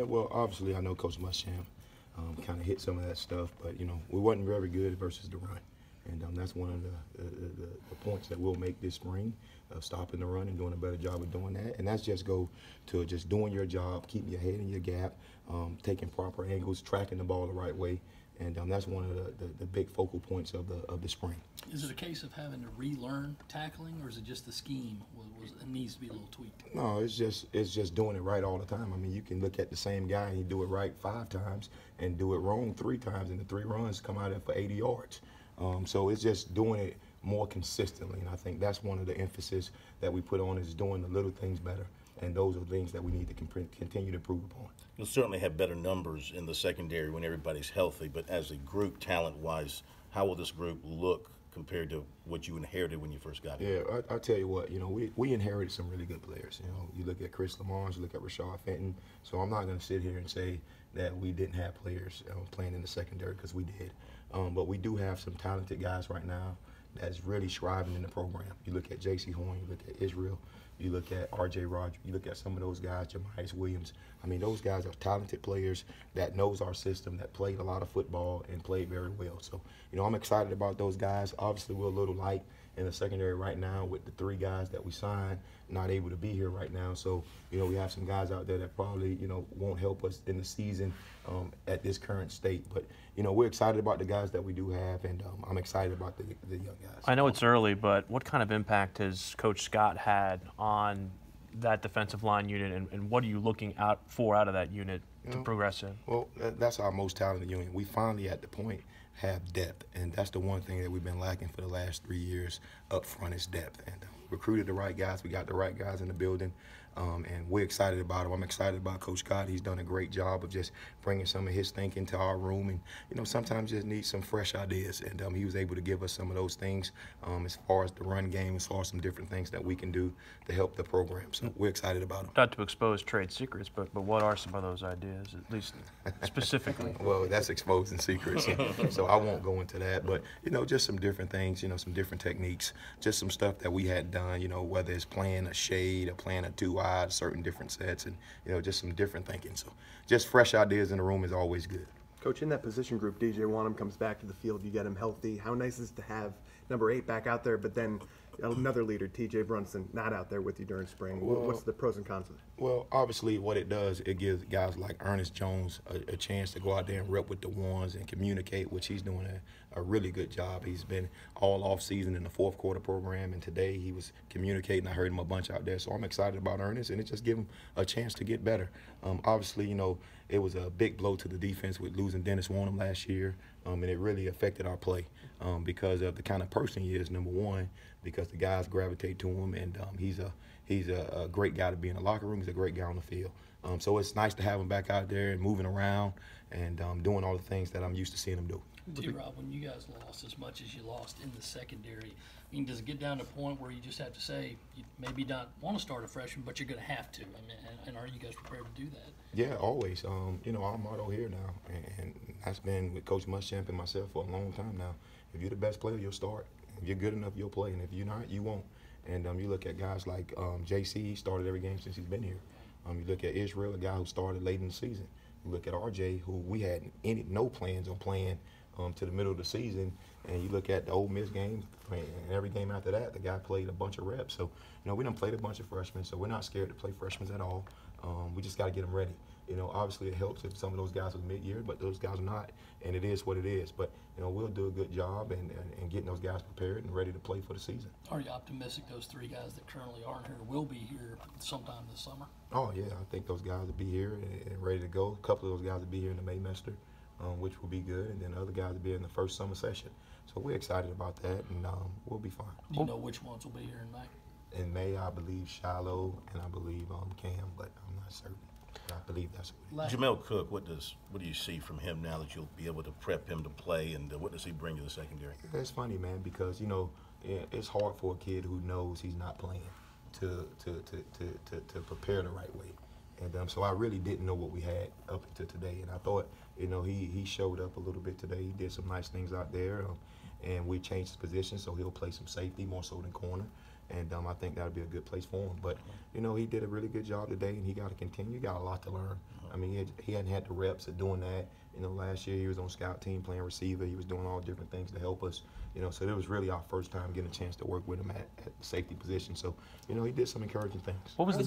Well, obviously, I know Coach Muschamp kind of hit some of that stuff, but we wasn't very good versus the run, and that's one of the points that we'll make this spring, stopping the run and doing a better job of doing that. And that's just go to just doing your job, keeping your head in your gap, taking proper angles, tracking the ball the right way. And that's one of the big focal points of the spring. Is it a case of having to relearn tackling, or is it just the scheme it needs to be a little tweaked? No, it's just doing it right all the time. I mean, you can look at the same guy and he do it right 5 times and do it wrong 3 times, and the 3 runs come out for 80 yards. So it's just doing it more consistently, and I think that's one of the emphasis that we put on is doing the little things better. And those are things that we need to continue to improve upon. You'll certainly have better numbers in the secondary when everybody's healthy, but as a group, talent-wise, how will this group look compared to what you inherited when you first got here? Yeah, I'll tell you what, we inherited some really good players. You look at Chris Lamont, you look at Rashad Fenton. So I'm not going to sit here and say that we didn't have players playing in the secondary, because we did. But we do have some talented guys right now that's really thriving in the program. You look at J.C. Horn, you look at Israel, you look at R.J. Roger, you look at some of those guys, Jamias Williams. I mean, those guys are talented players that knows our system, that played a lot of football and played very well. So, I'm excited about those guys. Obviously, we're a little light in the secondary right now with the 3 guys that we signed not able to be here right now. So, we have some guys out there that probably, won't help us in the season at this current state. But, we're excited about the guys that we do have, and I'm excited about the young guys. I know it's early, but what kind of impact has Coach Scott had on that defensive line unit, and what are you looking out of that unit to progress in? Well, that's our most talented unit. We finally, at the point, have depth, and that's the one thing that we've been lacking for the last 3 years up front is depth. And recruited the right guys. We got the right guys in the building, and we're excited about them. I'm excited about Coach Scott. He's done a great job of just bringing some of his thinking to our room, and sometimes just need some fresh ideas, and he was able to give us some of those things as far as the run game, as far as some different things that we can do to help the program. So we're excited about them. Not to expose trade secrets, but what are some of those ideas, at least specifically? Well, that's exposing secrets, so I won't go into that. But just some different things, some different techniques, just some stuff that we had done. Whether it's playing a shade or playing a 2 wide, certain different sets, and just some different thinking. So just fresh ideas in the room is always good. Coach, in that position group, DJ Wanham comes back to the field, you get him healthy. How nice is it to have number 8 back out there, but then another leader, TJ Brunson, not out there with you during spring? What's the pros and cons of it? Well, obviously what it does, it gives guys like Ernest Jones a chance to go out there and rep with the ones and communicate, which he's doing a really good job. He's been all off season in the 4th quarter program, and today he was communicating. I heard him a bunch out there, so I'm excited about Ernest, and it just gives him a chance to get better. Obviously, it was a big blow to the defense with losing Dennis Wanham last year, and it really affected our play because of the kind of person he is, number one, because the guys gravitate to him, and he's a great guy to be in the locker room. He's a great guy on the field. So it's nice to have him back out there and moving around and doing all the things that I'm used to seeing him do. T-Rob, when you guys lost as much as you lost in the secondary, I mean, does it get down to a point where you just have to say you maybe not want to start a freshman, but you're going to have to? I mean, and are you guys prepared to do that? Yeah, always. Our motto here now, and that's been with Coach Muschamp and myself for a long time now. If you're the best player, you'll start. If you're good enough, you'll play, and if you're not, you won't. And you look at guys like JC, he started every game since he's been here. You look at Israel, a guy who started late in the season. You look at RJ, who we had no plans on playing to the middle of the season. And you look at the Ole Miss game, and every game after that, the guy played a bunch of reps. So, we done played a bunch of freshmen, so we're not scared to play freshmen at all. We just got to get them ready. Obviously it helps if some of those guys are mid-year, but those guys are not, and it is what it is. But, we'll do a good job and getting those guys prepared and ready to play for the season. Are you optimistic those 3 guys that currently aren't here will be here sometime this summer? Oh, yeah. I think those guys will be here and ready to go. A couple of those guys will be here in the Maymester, which will be good, and then other guys will be in the first summer session. So we're excited about that, and we'll be fine. Do you know which ones will be here in May? In May, I believe Shiloh, and I believe Cam, but I'm not certain. I believe that's what it is. Jamel Cook, what do you see from him now that you'll be able to prep him to play, and what does he bring to the secondary? It's funny, man, because it's hard for a kid who knows he's not playing to prepare the right way, and so I really didn't know what we had up until today, and I thought he showed up a little bit today. He did some nice things out there, and we changed his position, so he'll play some safety more so than corner. and I think that would be a good place for him. But you know, he did a really good job today, and he got to continue. He got a lot to learn. I mean, he hadn't had the reps of doing that. You know, last year he was on scout team playing receiver. He was doing all different things to help us. You know, so it was really our first time getting a chance to work with him at the safety position. So, you know, he did some encouraging things. What was the